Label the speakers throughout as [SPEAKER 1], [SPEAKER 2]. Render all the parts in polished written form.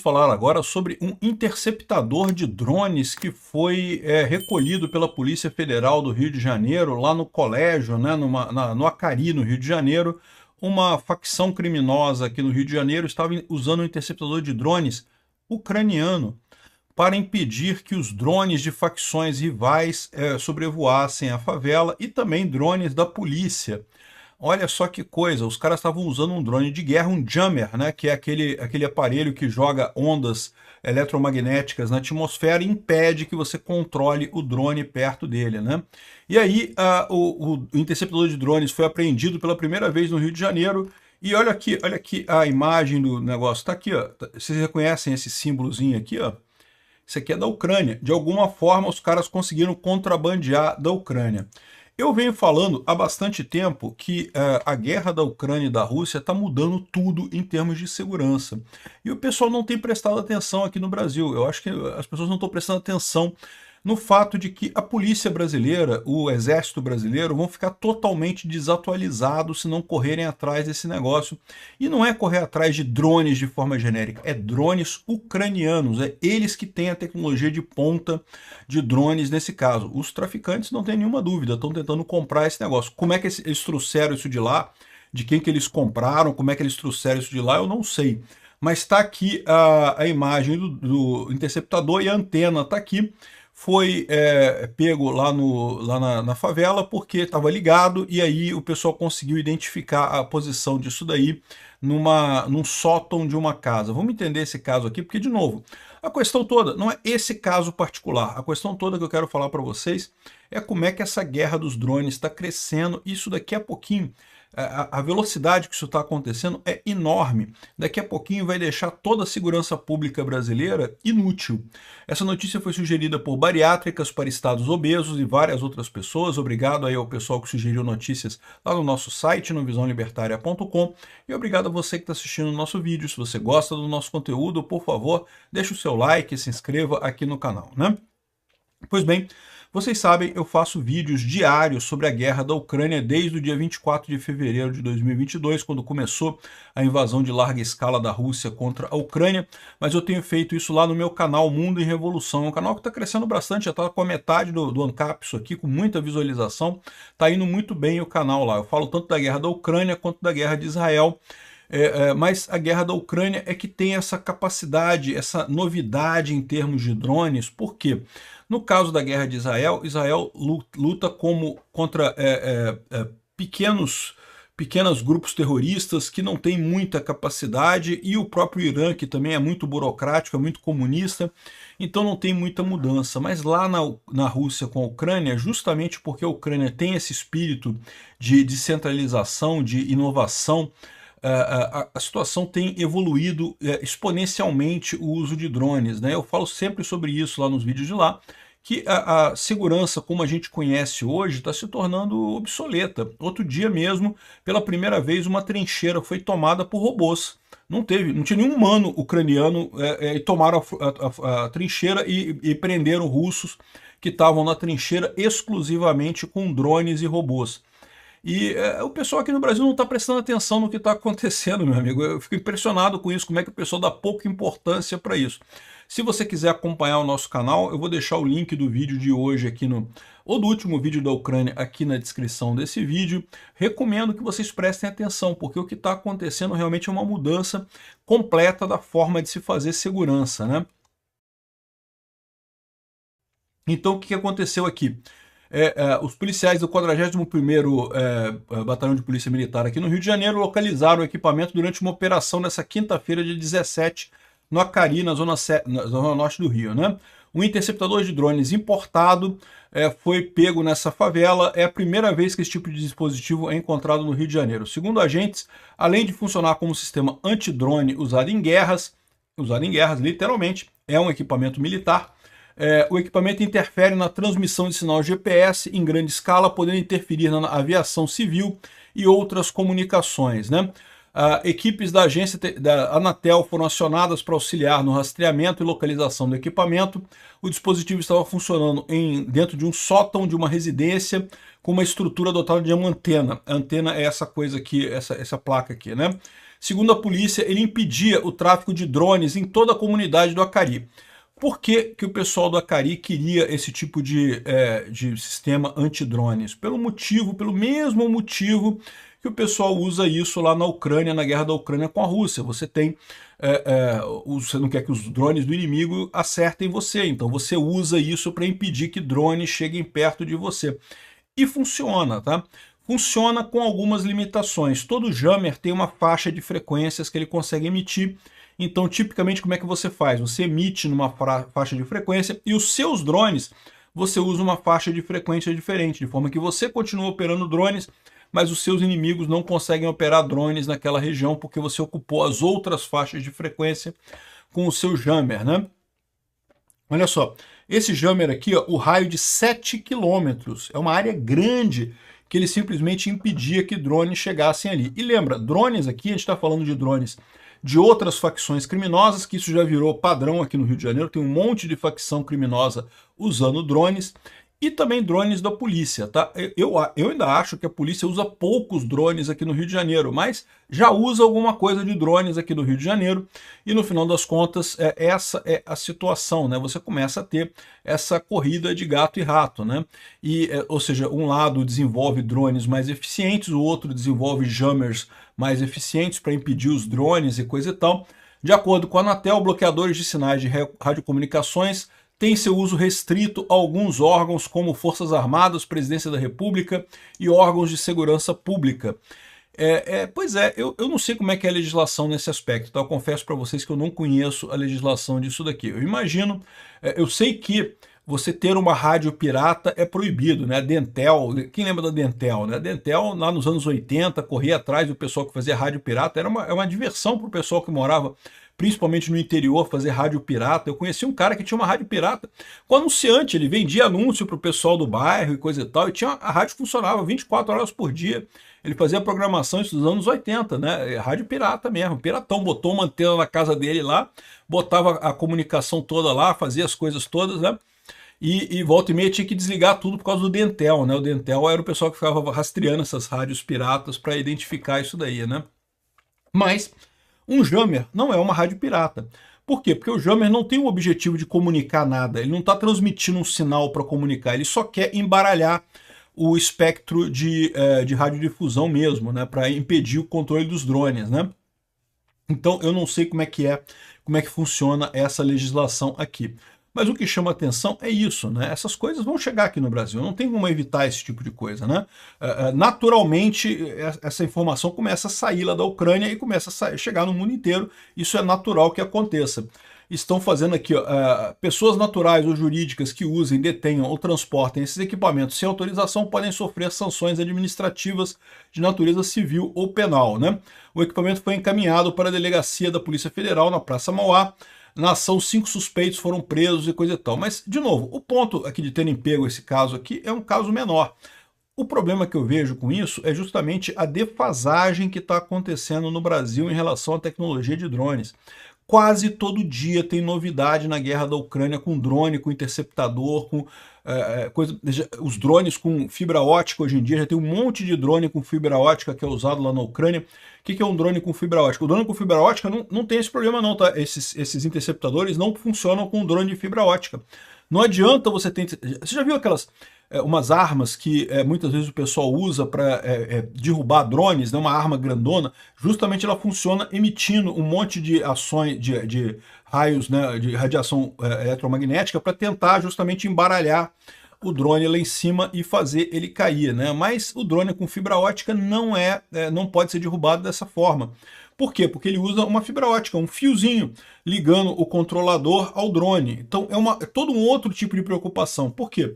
[SPEAKER 1] Falar agora sobre um interceptador de drones que foi recolhido pela Polícia Federal do Rio de Janeiro, lá no colégio, né, no Acari, no Rio de Janeiro. Uma facção criminosa aqui no Rio de Janeiro estava usando um interceptador de drones ucraniano para impedir que os drones de facções rivais sobrevoassem a favela e também drones da polícia. Olha só que coisa, os caras estavam usando um drone de guerra, um jammer, né, que é aquele aparelho que joga ondas eletromagnéticas na atmosfera e impede que você controle o drone perto dele, né? E aí o interceptador de drones foi apreendido pela primeira vez no Rio de Janeiro. E olha aqui a imagem do negócio, tá aqui, ó. Vocês reconhecem esse símbolozinho aqui, ó? Isso aqui é da Ucrânia. De alguma forma, os caras conseguiram contrabandear da Ucrânia. Eu venho falando há bastante tempo que a guerra da Ucrânia e da Rússia está mudando tudo em termos de segurança. E o pessoal não tem prestado atenção aqui no Brasil. Eu acho que as pessoas não estão prestando atenção no fato de que a polícia brasileira, o exército brasileiro, vão ficar totalmente desatualizados se não correrem atrás desse negócio. E não é correr atrás de drones de forma genérica, é drones ucranianos, é eles que têm a tecnologia de ponta de drones nesse caso. Os traficantes, não tem nenhuma dúvida, estão tentando comprar esse negócio. Como é que eles trouxeram isso de lá? De quem que eles compraram? Como é que eles trouxeram isso de lá? Eu não sei. Mas está aqui a imagem do interceptador e a antena está aqui. Foi pego lá na favela porque estava ligado e aí o pessoal conseguiu identificar a posição disso daí num sótão de uma casa. Vamos entender esse caso aqui, porque, de novo, a questão toda não é esse caso particular. A questão toda que eu quero falar para vocês é como é que essa guerra dos drones está crescendo. Isso daqui a pouquinho, a velocidade que isso está acontecendo é enorme. Daqui a pouquinho vai deixar toda a segurança pública brasileira inútil. Essa notícia foi sugerida por Bariátricas para Estados Obesos e várias outras pessoas. Obrigado aí ao pessoal que sugeriu notícias lá no nosso site, no visãolibertaria.com. E obrigado a você que está assistindo o nosso vídeo. Se você gosta do nosso conteúdo, por favor, deixe o seu like e se inscreva aqui no canal, né? Pois bem, vocês sabem, eu faço vídeos diários sobre a guerra da Ucrânia desde o dia 24 de fevereiro de 2022, quando começou a invasão de larga escala da Rússia contra a Ucrânia, mas eu tenho feito isso lá no meu canal Mundo em Revolução, é um canal que está crescendo bastante, já está com a metade do ANCAP isso aqui, com muita visualização, está indo muito bem o canal lá. Eu falo tanto da guerra da Ucrânia quanto da guerra de Israel. Mas a guerra da Ucrânia é que tem essa capacidade, essa novidade em termos de drones. Por quê? No caso da guerra de Israel, Israel luta contra pequenos grupos terroristas que não têm muita capacidade, e o próprio Irã, que também é muito burocrático, é muito comunista, então não tem muita mudança. Mas lá na Rússia com a Ucrânia, justamente porque a Ucrânia tem esse espírito de descentralização, de inovação, a situação tem evoluído exponencialmente o uso de drones, né? Eu falo sempre sobre isso lá nos vídeos de lá, que a segurança como a gente conhece hoje está se tornando obsoleta. Outro dia mesmo, pela primeira vez, uma trincheira foi tomada por robôs. Não tinha nenhum humano ucraniano, e tomaram a trincheira e prenderam russos que estavam na trincheira exclusivamente com drones e robôs. E o pessoal aqui no Brasil não está prestando atenção no que está acontecendo, meu amigo. Eu fico impressionado com isso, como é que o pessoal dá pouca importância para isso. Se você quiser acompanhar o nosso canal, eu vou deixar o link do vídeo de hoje aqui ou do último vídeo da Ucrânia aqui na descrição desse vídeo. Recomendo que vocês prestem atenção, porque o que está acontecendo realmente é uma mudança completa da forma de se fazer segurança, né? Então, o que aconteceu aqui? Os policiais do 41º Batalhão de Polícia Militar aqui no Rio de Janeiro localizaram o equipamento durante uma operação nessa quinta-feira, dia 17, no Acari, na zona norte do Rio, né? Um interceptador de drones importado foi pego nessa favela. É a primeira vez que esse tipo de dispositivo é encontrado no Rio de Janeiro. Segundo agentes, além de funcionar como sistema antidrone usado em guerras, literalmente, é um equipamento militar. O equipamento interfere na transmissão de sinal GPS em grande escala, podendo interferir na aviação civil e outras comunicações, né? Equipes da agência da Anatel foram acionadas para auxiliar no rastreamento e localização do equipamento. O dispositivo estava funcionando dentro de um sótão de uma residência com uma estrutura dotada de uma antena. A antena é essa coisa aqui, essa placa aqui, né? segundo a polícia, ele impedia o tráfico de drones em toda a comunidade do Acari. Por que, que o pessoal do Acari queria esse tipo de sistema antidrones? Pelo mesmo motivo que o pessoal usa isso lá na Ucrânia, na guerra da Ucrânia com a Rússia. Você não quer que os drones do inimigo acertem você, então você usa isso para impedir que drones cheguem perto de você. E funciona, tá? Funciona com algumas limitações. Todo jammer tem uma faixa de frequências que ele consegue emitir. Então, tipicamente, como é que você faz? Você emite numa faixa de frequência e os seus drones, você usa uma faixa de frequência diferente, de forma que você continua operando drones, mas os seus inimigos não conseguem operar drones naquela região porque você ocupou as outras faixas de frequência com o seu jammer, né? Olha só, esse jammer aqui, ó, o raio de 7 quilômetros, é uma área grande que ele simplesmente impedia que drones chegassem ali. E lembra, drones aqui, a gente está falando de drones de outras facções criminosas, que isso já virou padrão aqui no Rio de Janeiro, tem um monte de facção criminosa usando drones, e também drones da polícia, tá? Eu ainda acho que a polícia usa poucos drones aqui no Rio de Janeiro, mas já usa alguma coisa de drones aqui no Rio de Janeiro, e no final das contas, essa é a situação, né? Você começa a ter essa corrida de gato e rato, né? Ou seja, um lado desenvolve drones mais eficientes, o outro desenvolve jammers mais eficientes para impedir os drones e coisa e tal. De acordo com a Anatel, bloqueadores de sinais de radiocomunicações têm seu uso restrito a alguns órgãos como Forças Armadas, Presidência da República e órgãos de segurança pública. Pois é, eu não sei como é que é a legislação nesse aspecto, tá? Eu confesso para vocês que eu não conheço a legislação disso daqui. Eu imagino, eu sei que você ter uma rádio pirata é proibido, né? A Dentel, quem lembra da Dentel, né? A Dentel, lá nos anos 80, corria atrás do pessoal que fazia rádio pirata, era uma diversão para o pessoal que morava principalmente no interior, fazer rádio pirata. Eu conheci um cara que tinha uma rádio pirata com anunciante, ele vendia anúncio para o pessoal do bairro e coisa e tal, e a rádio funcionava 24 horas por dia. Ele fazia programação dos anos 80, né? Rádio pirata mesmo, piratão, botou uma antena na casa dele lá, botava a comunicação toda lá, fazia as coisas todas, né? E volta e meia tinha que desligar tudo por causa do Dentel, né? O Dentel era o pessoal que ficava rastreando essas rádios piratas para identificar isso daí, né? Mas um jammer não é uma rádio pirata. Por quê? Porque o jammer não tem o objetivo de comunicar nada, ele não está transmitindo um sinal para comunicar, ele só quer embaralhar o espectro de radiodifusão mesmo, né? Para impedir o controle dos drones, né? Então eu não sei como é que funciona essa legislação aqui. Mas o que chama atenção é isso, né? Essas coisas vão chegar aqui no Brasil, não tem como evitar esse tipo de coisa, né? Naturalmente, essa informação começa a sair lá da Ucrânia e começa a chegar no mundo inteiro, isso é natural que aconteça. Estão fazendo aqui, pessoas naturais ou jurídicas que usem, detenham ou transportem esses equipamentos sem autorização podem sofrer sanções administrativas de natureza civil ou penal, né? O equipamento foi encaminhado para a delegacia da Polícia Federal na Praça Mauá. Na ação, 5 suspeitos foram presos e coisa e tal. Mas, de novo, o ponto aqui de terem pego esse caso aqui é um caso menor. O problema que eu vejo com isso é justamente a defasagem que está acontecendo no Brasil em relação à tecnologia de drones. Quase todo dia tem novidade na guerra da Ucrânia com drone, com interceptador, com os drones com fibra ótica hoje em dia, já tem um monte de drone com fibra ótica que é usado lá na Ucrânia. O que é um drone com fibra ótica? O drone com fibra ótica não tem esse problema não, tá? Esses interceptadores não funcionam com drone de fibra ótica. Não adianta você ter... Você já viu aquelas... umas armas que muitas vezes o pessoal usa para derrubar drones, né, uma arma grandona, justamente ela funciona emitindo um monte de ações, de raios, né, de radiação eletromagnética para tentar justamente embaralhar o drone lá em cima e fazer ele cair, né? Mas o drone com fibra ótica não pode ser derrubado dessa forma. Por quê? Porque ele usa uma fibra ótica, um fiozinho ligando o controlador ao drone. Então é todo um outro tipo de preocupação. Por quê?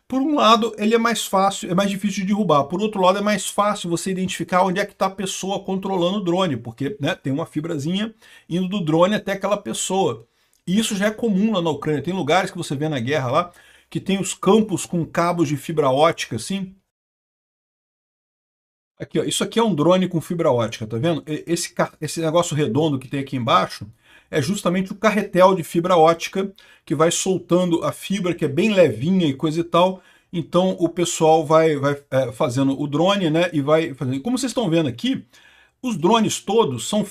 [SPEAKER 1] Por um lado, ele é mais fácil, é mais difícil de derrubar. Por outro lado, é mais fácil você identificar onde é que está a pessoa controlando o drone, porque, né, tem uma fibrazinha indo do drone até aquela pessoa. E isso já é comum lá na Ucrânia. Tem lugares que você vê na guerra lá, que tem os campos com cabos de fibra ótica, assim. Aqui, ó, isso aqui é um drone com fibra ótica, tá vendo? Esse negócio redondo que tem aqui embaixo é justamente o carretel de fibra ótica que vai soltando a fibra, que é bem levinha e coisa e tal. Então o pessoal vai fazendo o drone, né? E vai fazendo. Como vocês estão vendo aqui, Os drones todos são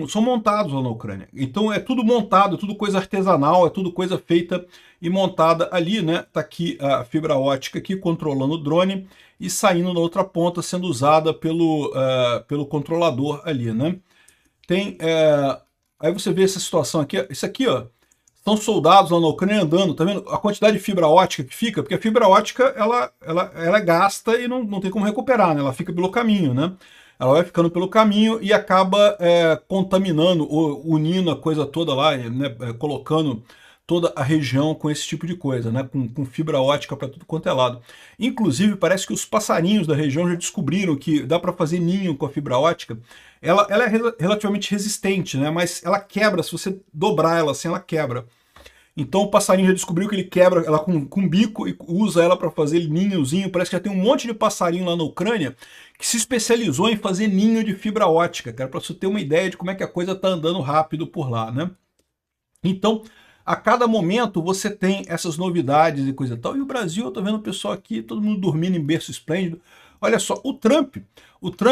[SPEAKER 1] são montados lá na Ucrânia. Então é tudo montado, tudo coisa artesanal, é tudo coisa feita e montada ali, né? Tá aqui a fibra ótica aqui controlando o drone e saindo na outra ponta, sendo usada pelo controlador ali, né? Aí você vê essa situação aqui, isso aqui, ó, são soldados lá na Ucrânia andando, tá vendo? A quantidade de fibra ótica que fica, porque a fibra ótica, ela é gasta e não tem como recuperar, né? Ela fica pelo caminho, né? Ela vai ficando pelo caminho e acaba contaminando, ou unindo a coisa toda lá, né? Colocando toda a região com esse tipo de coisa, né? Com fibra ótica para tudo quanto é lado. Inclusive, parece que os passarinhos da região já descobriram que dá para fazer ninho com a fibra ótica. Ela é relativamente resistente, né? Mas ela quebra, se você dobrar ela assim, ela quebra. Então o passarinho já descobriu que ele quebra ela com bico e usa ela para fazer ninhozinho. Parece que já tem um monte de passarinho lá na Ucrânia que se especializou em fazer ninho de fibra ótica, cara, para você ter uma ideia de como é que a coisa tá andando rápido por lá, né? Então, a cada momento você tem essas novidades e coisa e tal. E o Brasil, eu tô vendo o pessoal aqui, todo mundo dormindo em berço esplêndido. Olha só, o Trump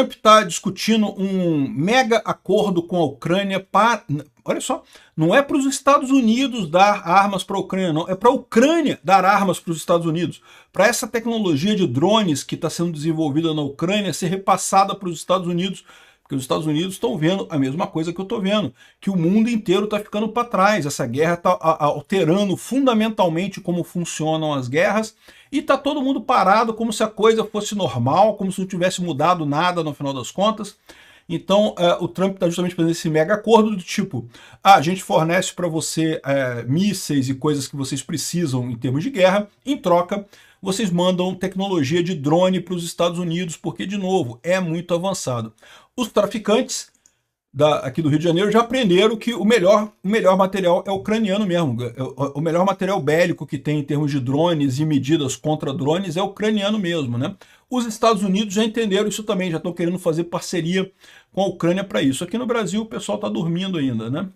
[SPEAKER 1] está discutindo um mega acordo com a Ucrânia para... Olha só, não é para os Estados Unidos dar armas para a Ucrânia, não. É para a Ucrânia dar armas para os Estados Unidos. Para essa tecnologia de drones que está sendo desenvolvida na Ucrânia ser repassada para os Estados Unidos, porque os Estados Unidos estão vendo a mesma coisa que eu estou vendo, que o mundo inteiro está ficando para trás. Essa guerra está alterando fundamentalmente como funcionam as guerras e está todo mundo parado como se a coisa fosse normal, como se não tivesse mudado nada no final das contas. Então o Trump está justamente fazendo esse mega acordo do tipo, a gente fornece para você mísseis e coisas que vocês precisam em termos de guerra, em troca vocês mandam tecnologia de drone para os Estados Unidos, porque, de novo, é muito avançado. Os traficantes aqui do Rio de Janeiro já aprenderam que o melhor material é ucraniano mesmo. O melhor material bélico que tem em termos de drones e medidas contra drones é ucraniano mesmo, né? Os Estados Unidos já entenderam isso também, já estão querendo fazer parceria com a Ucrânia para isso. Aqui no Brasil o pessoal está dormindo ainda, né?